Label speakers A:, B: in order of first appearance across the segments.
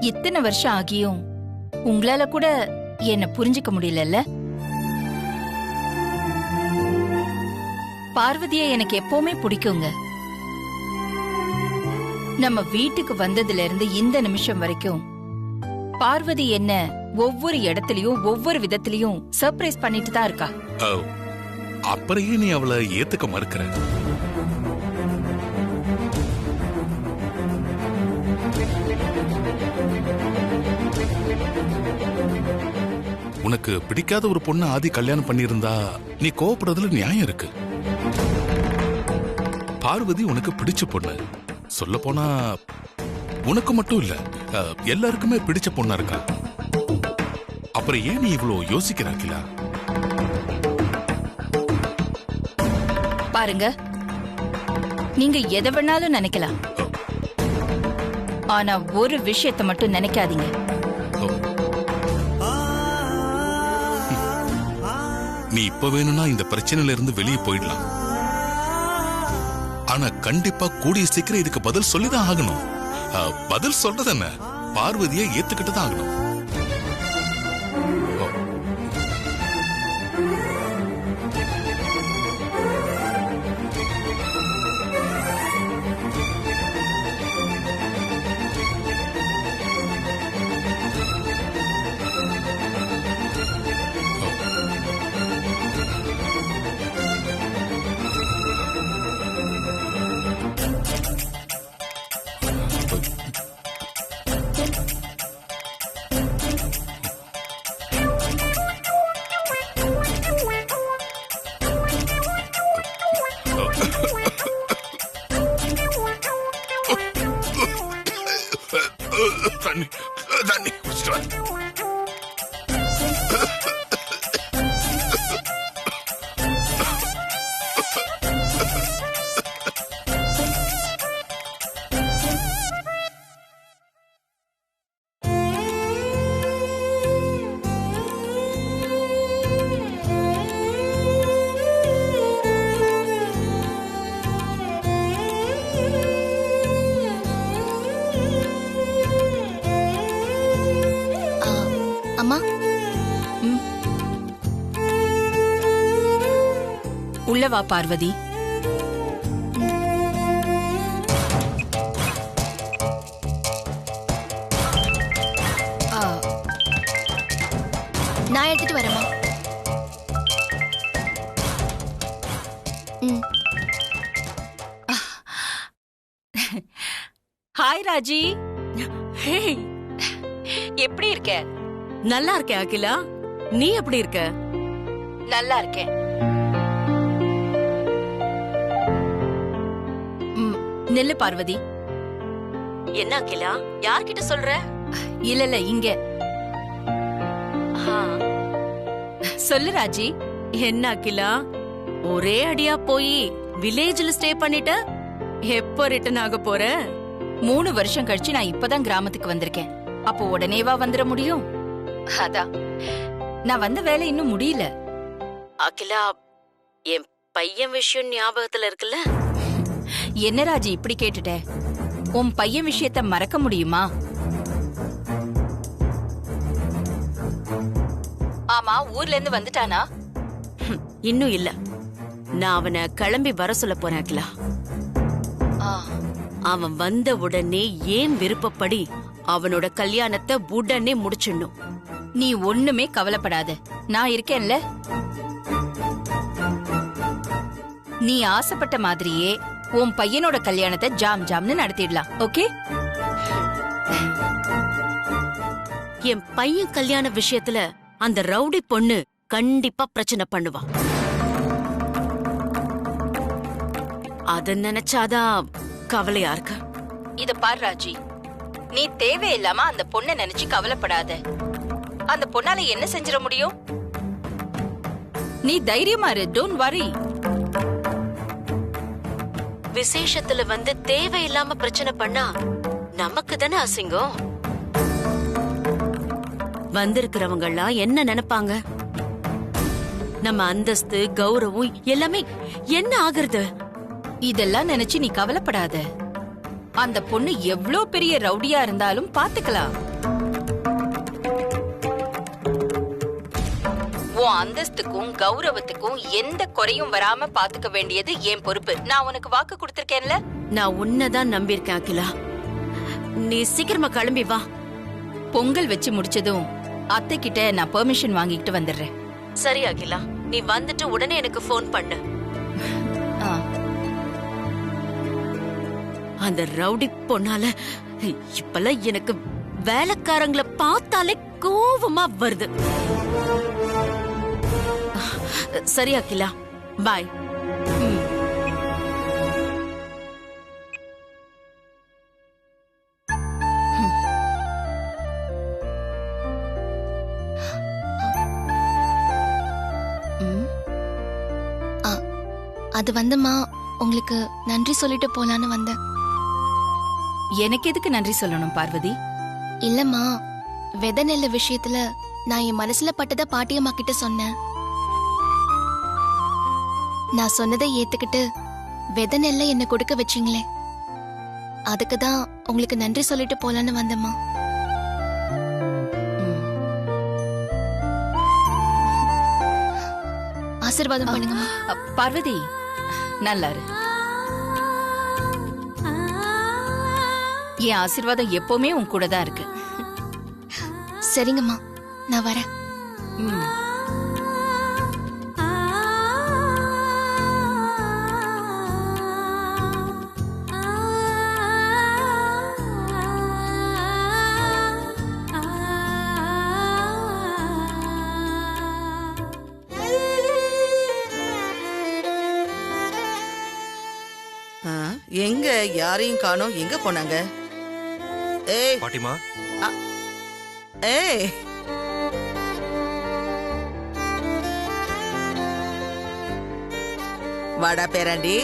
A: இத்தனை வருஷம் ஆகியும் உங்களால கூட என்ன புரிஞ்சுக்க முடியலல்ல? பார்வதியை எனக்கு எப்பவுமே பிடிக்குங்க. நம்ம வீட்டுக்கு வந்ததுல இருந்து இந்த நிமிஷம் வரைக்கும் பார்வதி என்ன ஒவ்வொரு இடத்துலயும் ஒவ்வொரு விதத்திலயும் சர்ப்ரைஸ் பண்ணிட்டு தான் இருக்கா.
B: அப்புறையே நீ அவளை ஏத்துக்க மறுக்கிற? உனக்கு பிடிக்காத ஒரு பொண்ணு ஆதி கல்யாணம் பண்ணியிருந்தா நீ கோவப்படுறதுல நியாயம் இருக்கு. பார்வதி உனக்கு பிடிச்ச பொண்ணு. சொல்ல போனா உனக்கு மட்டும் இல்ல, எல்லாருக்குமே பிடிச்ச பொண்ணா இருக்கா. அப்புறம் ஏன் நீ இவ்வளவு யோசிக்கிறாக்கில?
A: பாருங்க, நீங்க எதை வேணாலும் நினைக்கலாம், ஆனா ஒரு விஷயத்தை மட்டும் நினைக்காதீங்க.
B: நீ இப்ப வேணும்னா இந்த பிரச்சனையில இருந்து வெளியே போயிடலாம். ஆனா கண்டிப்பா கூடிய சீக்கிரம் இதுக்கு பதில் சொல்லிதான் ஆகணும். பதில் சொல்றது என்ன? பார்வதியை ஏத்துக்கிட்டு தான் ஆகணும். தண்ணி குடிச்சிட்டு வா.
C: அம்மா,
A: உள்ள வா பார்வதி.
C: நான் எடுத்துட்டு வரேம்மா.
A: ஹாய் ராஜி. எப்படி இருக்க?
D: நல்லா இருக்கேன் அகிலா. நீ எப்படி இருக்க?
A: நல்லா இருக்கேன். நெல்லு பார்வதி.
D: என்ன அகிலா, யார்கிட்ட சொல்ற?
A: இல்ல இங்க சொல்லு ராஜி.
D: என்ன அகிலா, ஒரே அடியா போய் வில்லேஜ்ல ஸ்டே பண்ணிட்ட? எப்போ ரிட்டர்ன் ஆக போற?
A: 3 வருஷம் கழிச்சு நான் இப்பதான் கிராமத்துக்கு வந்திருக்கேன். அப்போ உடனேவா வந்துட முடியும்? அதான் நான் வந்த வேலை இன்னும் முடியல.
D: அகிலா, என் பையன் விஷயம் ஞாபகத்துல இருக்குல்ல?
A: என்ன ராஜி இப்படி கேட்டுட்ட? உன் பையன் விஷயத்த மறக்க முடியுமா? ஆமா, ஊர்ல இருந்து வந்துட்டானா?
D: இன்னும் இல்ல. நான் அவனை கிளம்பி வர சொல்ல போறேன் அகிலா. அவன் வந்த உடனே ஏன் விருப்பப்படி அவனோட கல்யாணத்தை உடனே முடிச்சிடணும்.
A: நீ ஒண்ணுமே கவலைப்படாத, நான் இருக்கேன்ல. நீ ஆசைப்பட்ட மாதிரியே உன் பையனோட கல்யாணத்தை ஜாம் ஜாம்னு நடத்திடலாம். ஓகே?
D: என் பையன் கல்யாண விஷயத்துல அந்த ரவுடி பொண்ணு கண்டிப்பா பிரச்சனை பண்ணுவா. அத நினைச்சாதான் கவலையா இருக்கு.
A: இத பார் ராஜி, நீ தேவையில்லாம அந்த பொண்ணை நினைச்சு கவலைப்படாத. அந்த பொண்ணால என்ன செஞ்சிட முடியும்? நீ தைரியமா இரு. Don't worry.
D: விசேஷத்துல வந்து தேவையில்லாம பிரச்சனை பண்ணா நமக்கு தானே அசிங்கம். வந்திருக்கிறவங்க எல்லாம் என்ன நினைப்பாங்க? நம்ம அந்தஸ்து, கௌரவம் எல்லாமே என்ன ஆகுறது?
A: இதெல்லாம் நினைச்சு நீ கவலைப்படாத. அந்த பொண்ணு எவ்ளோ பெரிய ரவுடியா இருந்தாலும் பாத்துக்கலாம். உன் அந்தஸ்துக்கும் கௌரவத்துக்கும் எந்த குறையும் வராம பாத்துக்க வேண்டியது என் பொறுப்பு. நான் உனக்கு வாக்கு கொடுத்திருக்கேன்ல.
D: நான் உன்னதான் நம்பியிருக்கேன் அகிலா. நீ சீக்கிரமா கிளம்பி வா.
A: பொங்கல் வச்சு முடிச்சதும் அத்தை கிட்ட நான் பெர்மிஷன் வாங்கிட்டு வந்துடுறேன்.
D: சரி அகிலா, நீ வந்துட்டு உடனே எனக்கு ஃபோன் பண்ணு.
A: ஆ.
D: அந்த ரவுடி பொண்ணால இப்பெல்லாம் எனக்கு வேலைக்காரங்களை பார்த்தாலே கோவமா வருது. சரி அகிலா, பாய்.
C: அது வந்துமா, உங்களுக்கு நன்றி சொல்லிட்டு போலான்னு வந்தேன்.
A: எனக்கு எதுக்கு நன்றி சொல்லணும் பார்வதி?
C: இல்லம்மா, வித நெல்ல விஷயத்துல நான் என் மனசுல பட்டத பாட்டியம்மா கிட்ட சொன்னேன். நான் சொன்னதை ஏத்துக்கிட்டு வித நெல்ல என்ன கொடுக்க வச்சீங்களே, அதுக்குதான் உங்களுக்கு நன்றி சொல்லிட்டு போலான்னு வந்தம்மா. ஆசீர்வாதம் பண்ணுங்கம்மா.
A: பார்வதி, நல்லாரு. என் ஆசீர்வாதம் எப்பவுமே உன் கூட தான் இருக்கு.
C: சரிங்கம்மா, நான் வரேன்.
E: எங்க யாரையும் காணோம், எங்க போனாங்க? ஏய்
F: பாட்டிமா.
E: ஏய், வாடா பேராண்டி.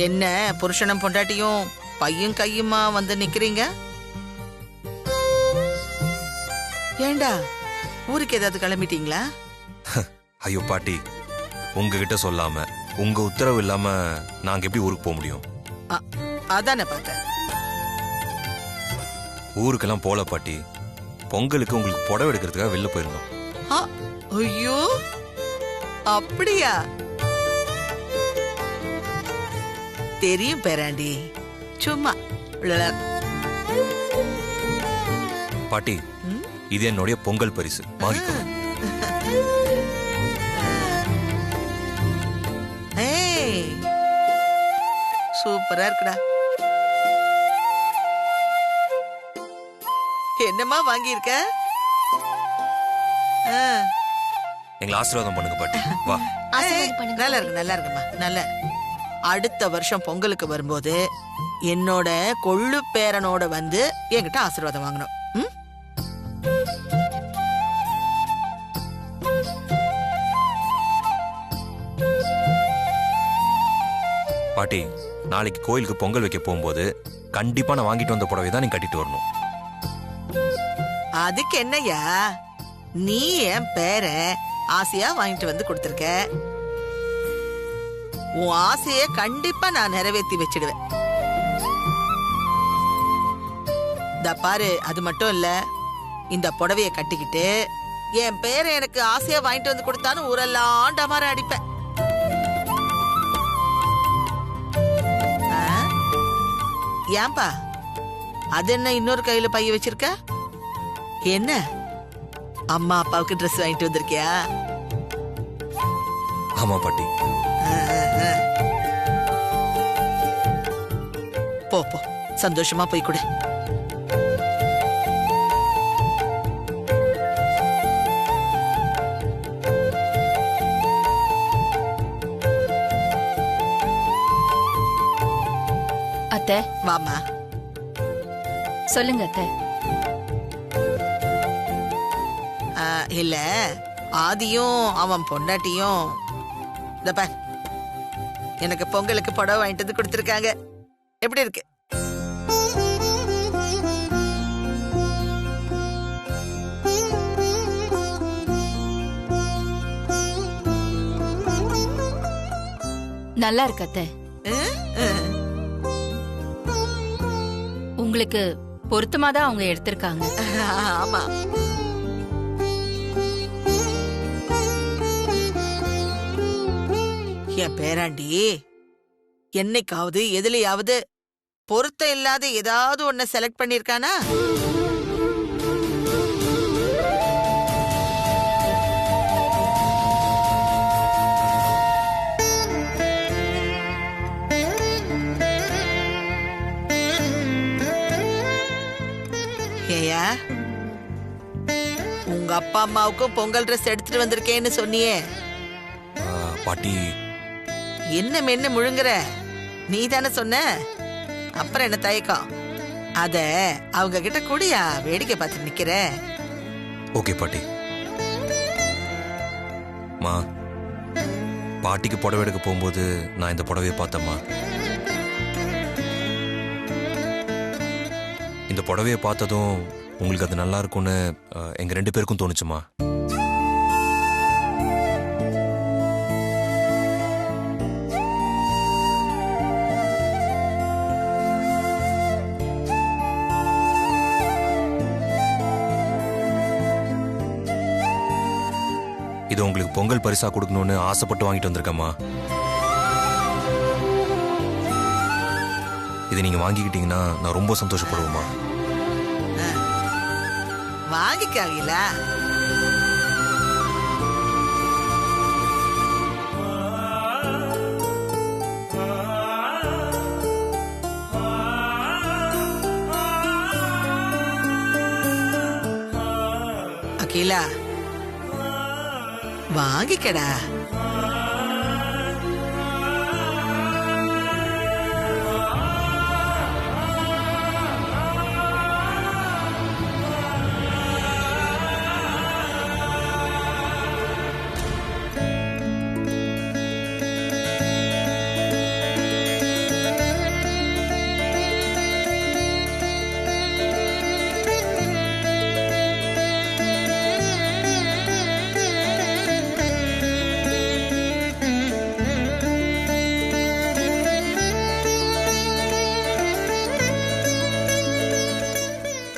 E: என்ன புருஷனும் பொண்டாட்டியும் பையும் கையுமா வந்து நிக்கிறீங்க? ஏண்டா, ஊருக்கு ஏதாவது கிளம்பிட்டீங்களா?
F: ஐயோ பாட்டி, உங்ககிட்ட சொல்லாம உங்க உத்தரவு இல்லாம நாங்க எப்படி ஊருக்கு போக முடியும்?
E: அதானே பார்த்தேன்.
F: ஊருக்கெல்லாம் போல பாட்டி. பொங்கலுக்கு உங்களுக்கு புடவை எடுக்கிறதுக்காக வெளில போயிருந்தோம்.
E: ஐயோ, அப்படியா? தெரியும் பேராண்டி, சும்மா
F: பாட்டி, இது என்னுடைய பொங்கல் பரிசு, வாங்கிக்கோ.
E: சூப்பரா இருக்குடா. என்னமா வாங்கியிருக்க?
F: எங்களை ஆசீர்வாதம் பண்ணுங்க பாட்டி. வா.
E: நல்லா இருக்கு, நல்லா இருக்குமா, நல்ல. அடுத்த வருஷம் பொங்கலுக்கு வரும்போது என்னோட கொள்ளு பேரனோட வந்து என்கிட்ட ஆசீர்வாதம் வாங்கணும்.
F: பாட்டி, நாளைக்கு கோயிலுக்கு பொங்கல் வைக்க போகும்போது கண்டிப்பா நான் வாங்கிட்டு வந்த புடவை தான் நீ கட்டிட்டு வரணும்.
E: அதுக்கு என்னையா, நீ என் பேர ஆசையா வாங்கிட்டு வந்து கொடுத்திருக்க. உன் ஆசைய கண்டிப்பா நான் நிறைவேற்றி வச்சிடுவேன். இந்த பாரு, அது மட்டும் இல்ல, இந்த புடவைய கட்டிக்கிட்டு என் பேரை எனக்கு ஆசையா வாங்கிட்டு வந்து கொடுத்தான்னு ஊரெல்லாம் டமார அடிப்பேன். ஏன்பா, அது என்ன இன்னொரு கையில பைய வச்சிருக்க? என்ன, அம்மா அப்பாவுக்கு ட்ரெஸ் வாங்கிட்டு வந்திருக்கியா?
F: ஆமா பாட்டி.
E: போ போ, சந்தோஷமா போய் கொடு.
A: அத்தை,
E: வாமா.
A: சொல்லுங்க அத்தை.
E: இல்ல, ஆதியும் அவன் பொண்டாட்டியும் இந்த பார், எனக்கு பொங்கலுக்கு புடவை வாங்கிட்டு வந்து கொடுத்துருக்காங்க. எப்படி இருக்கு?
A: நல்லா இருக்கு அத்தை. உங்களுக்கு பொருத்தமாதான் அவங்க எடுத்திருக்காங்க.
E: ஆமா. என் பேராண்டி என்னைக்காவது எதுலயாவது பொருத்தம் இல்லாத ஏதாவது ஒன்ன செலக்ட் பண்ணிருக்கானா? ஏயா, உங்க அப்பா அம்மாவுக்கும் பொங்கல் ட்ரெஸ் எடுத்துட்டு வந்திருக்கேன்னு சொன்னியே,
F: பாட்டி
E: என்ன மென்னு முழுங்குற? நீ தானே சொன்ன, அப்புறம் என்ன தயக்கம்? அத அவங்க கிட்ட கூடியா வேடிக்கை பார்த்து நிக்கிற?
F: ஓகே பாட்டி. மா, பாட்டிக்கு புடவை எடுக்க போகும்போது நான் இந்த புடவையை பார்த்தேம்மா. இந்த புடவையை பார்த்ததும் உங்களுக்கு அது நல்லா இருக்கும்னு எங்க 2 பேருக்கும் தோணுச்சுமா. இது உங்களுக்கு பொங்கல் பரிசா கொடுக்கணும்னு ஆசைப்பட்டு வாங்கிட்டு வந்திருக்கேம்மா. இதை நீங்க வாங்கிக்கிட்டீங்கன்னா நான் ரொம்ப சந்தோஷப்படுவேம்மா.
E: வாங்கிக்காங்கல. அகிலா, வாங்கிக்கடா.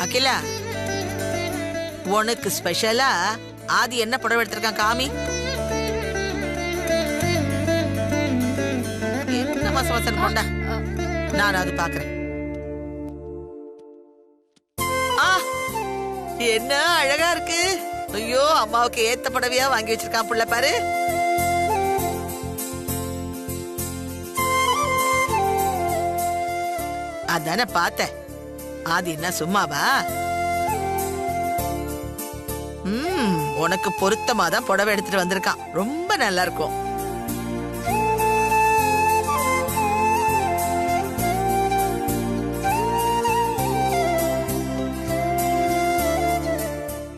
E: அகிலா, உனக்கு ஸ்பெஷலா ஆதி என்ன புடவை எடுத்திருக்கான் காமி. என்ன மசமசன் கொண்டா, நான் அது பாக்குறேன். என்ன அழகா இருக்கு. ஐயோ, அம்மாவுக்கு ஏத்த புடவையா வாங்கி வச்சிருக்கான் புள்ள பாரு. அதானே பார்த்தேன். ஆதி என்ன சும்மாவா? உனக்கு பொருத்தமாதான் புடவை எடுத்துட்டு வந்திருக்கான். ரொம்ப நல்லா இருக்கும்.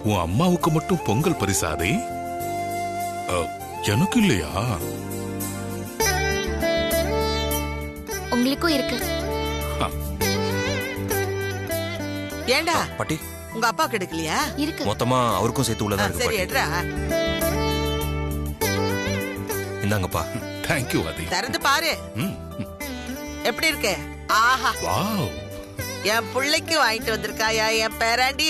B: உன் அம்மாவுக்கு மட்டும் பொங்கல் பரிசாதே, எனக்கு இல்லையா?
C: உங்களுக்கும் இருக்கு.
E: ஏண்டா
F: பாட்டி,
E: உங்க அப்பா கிடைக்கலையா?
C: இருக்கு.
F: மொத்தமா அவருக்கும் சேர்த்து உள்ளதா இருக்கு.
E: சரி, எடுறா.
F: இந்தாங்கப்பா.
B: தேங்க்யூ ஆதி.
E: திறந்து பாரு. எப்படி இருக்கு? ஆஹா,
B: வாவ்.
E: என் பிள்ளைக்கு வாங்கிட்டு வந்திருக்காயா என் பேராண்டி.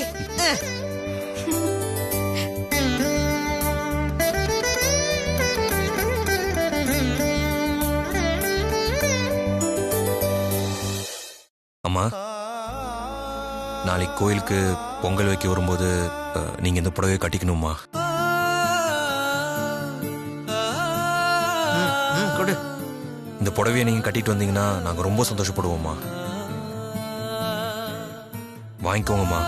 F: அம்மா, நாளைக்கு கோயிலுக்கு பொங்கல் வைக்க வரும்போது நீங்க இந்த புடவையை கட்டிக்கணுமா?
E: கொடு.
F: இந்த புடவையை நீங்க கட்டிட்டு வந்தீங்கன்னா நாங்க ரொம்ப சந்தோஷப்படுவோம்மா. வாங்கிக்கோங்கம்மா.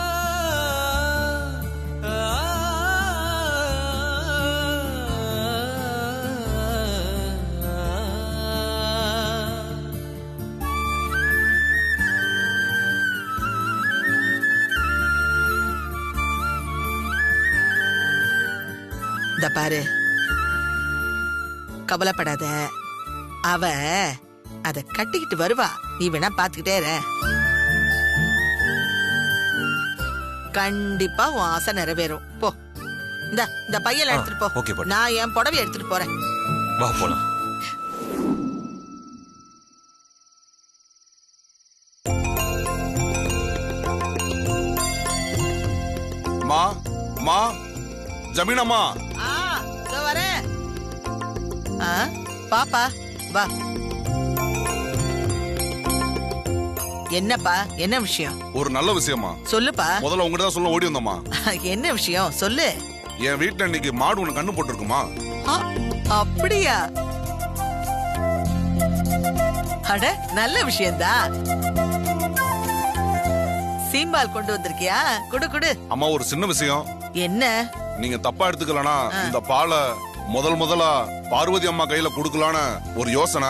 E: இந்த பாரு, கவலைப்படாத. அவ அத கட்டிக்கிட்டு வருவா. நீ வேணா பாத்துக்கிட்டே இரு. கண்டிப்பா உன் ஆசை நிறைவேறும். போ, இந்த பையெல்லாம் எடுத்துட்டு போ.
F: ஓகே பாட்டி.
E: நான் என் புடவை எடுத்துட்டு போறேன்.
F: வா போலாம்.
G: அம்மா அம்மா ஜமீனம்மா.
E: வரேன். பாப்பா வா. என்னப்பா, என்ன விஷயம்?
G: ஒரு நல்ல விஷயமா?
E: சொல்லுப்பா.
G: முதல்ல உங்ககிட்ட தான் சொல்ல ஓடி வந்தம்மா.
E: என்ன விஷயம் சொல்லு.
G: என் வீட்டுல இன்னைக்கு மாடு ஒண்ணு கண்ணு போட்டுருக்குமா?
E: அப்படியா? அட நல்ல விஷயம்தான். சீம்பால் கொண்டு வந்திருக்கியா? குடு குடு.
G: அம்மா ஒரு சின்ன விஷயம்.
E: என்ன?
G: நீங்க தப்பா எடுத்துக்கலனா இந்த பாலை முதலா பார்வதி அம்மா கையில குடுக்கலான்னு ஒரு யோசனை.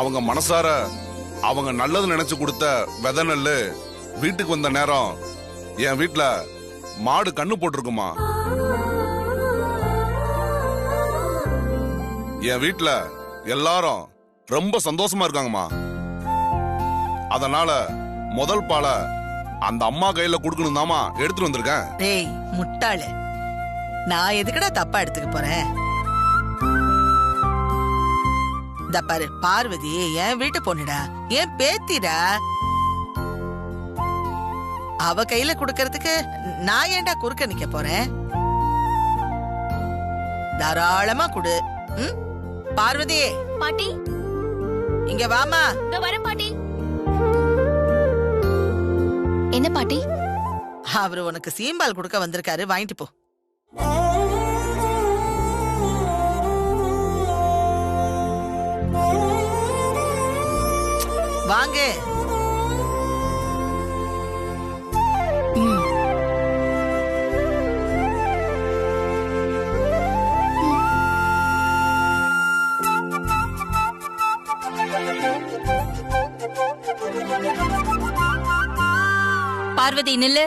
G: அவங்க மனசார அவங்க நல்லது நினைச்சு கொடுத்த விதை நெல்லு வீட்டுக்கு வந்த நேரம் என் வீட்டுல மாடு கண்ணு போட்டிருக்குமா. என் வீட்டுல எல்லாரும் ரொம்ப சந்தோஷமா இருக்காங்கம்மா. அதனால முதல் பாலை அந்த அம்மா கையில குடுக்கணும் தாமா எடுத்துட்டு வந்திருக்கேன்.
E: டேய் முட்டாளு, நான் எதுக்குடா தப்பா எடுத்துக்க போறேன்? இந்த பாரு, பார்வதி என் வீட்டு பொண்ணுடா, என் பேத்திடா. அவ கையில குடுக்கறதுக்கு நான் ஏன்டா குறுக்க நிக்க போறேன்? தாராளமா குடு. பார்வதி
C: பாட்டி
E: இங்க வாமா.
C: வரேன் பாட்டி. என்ன பாட்டி?
E: அவரு உனக்கு சீம்பால் கொடுக்க வந்திருக்காரு, வாங்கிட்டு போ. வாங்க.
A: பார்வதி நில்லு.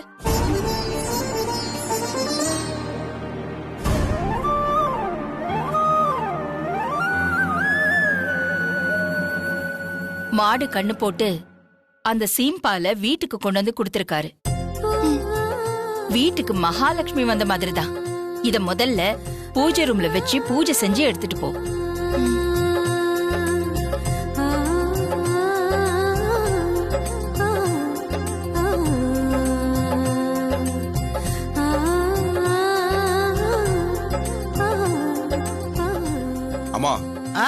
A: மாடு கண்ணு போட்டு அந்த சீம்பால வீட்டுக்கு கொண்டு வந்து கொடுத்திருக்காரு. வீட்டுக்கு மகாலட்சுமி வந்த மாதிரிதான். இத முதல்ல பூஜை ரூம்ல வச்சு பூஜை செஞ்சு எடுத்துட்டு போ.
G: அம்மா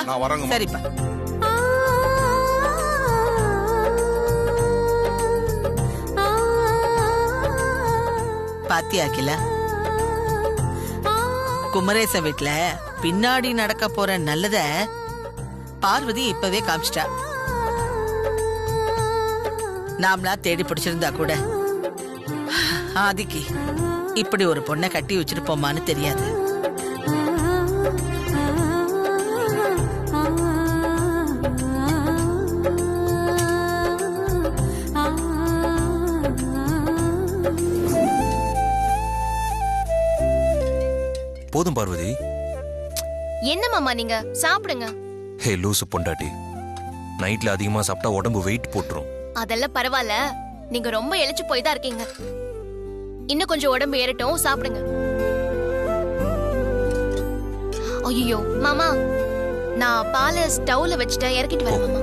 G: நான் வரேங்க.
E: சரிப்பா. பாத்தியாக்கில குமரேச வீட்ல பின்னாடி நடக்க போற நல்லத பார்வதி இப்பவே காமிச்சிட்டா. நாமளா தேடி பிடிச்சிருந்தா கூட ஆதிக்கு இப்படி ஒரு பொண்ணை கட்டி வச்சிருப்போமான்னு தெரியாது.
F: போதும் பார்வதி.
C: என்ன மாமா நீங்க சாப்பிடுங்க.
F: ஹே லூசு பொண்டாட்டி, நைட்ல அதிகமா சாப்பிட்டா உடம்பு வெயிட் போட்டுரும்.
C: அதெல்லாம் பரவாயில்ல, நீங்க ரொம்ப இளைச்சு போய் தான் இருக்கீங்க. இன்னும் கொஞ்சம் உடம்பு ஏறட்டும், சாப்பிடுங்க. ஐயோ மாமா, நான் பாலை ஸ்டவ்ல வச்சுட்டேன், இறக்கிட்டு வரேன் மாமா.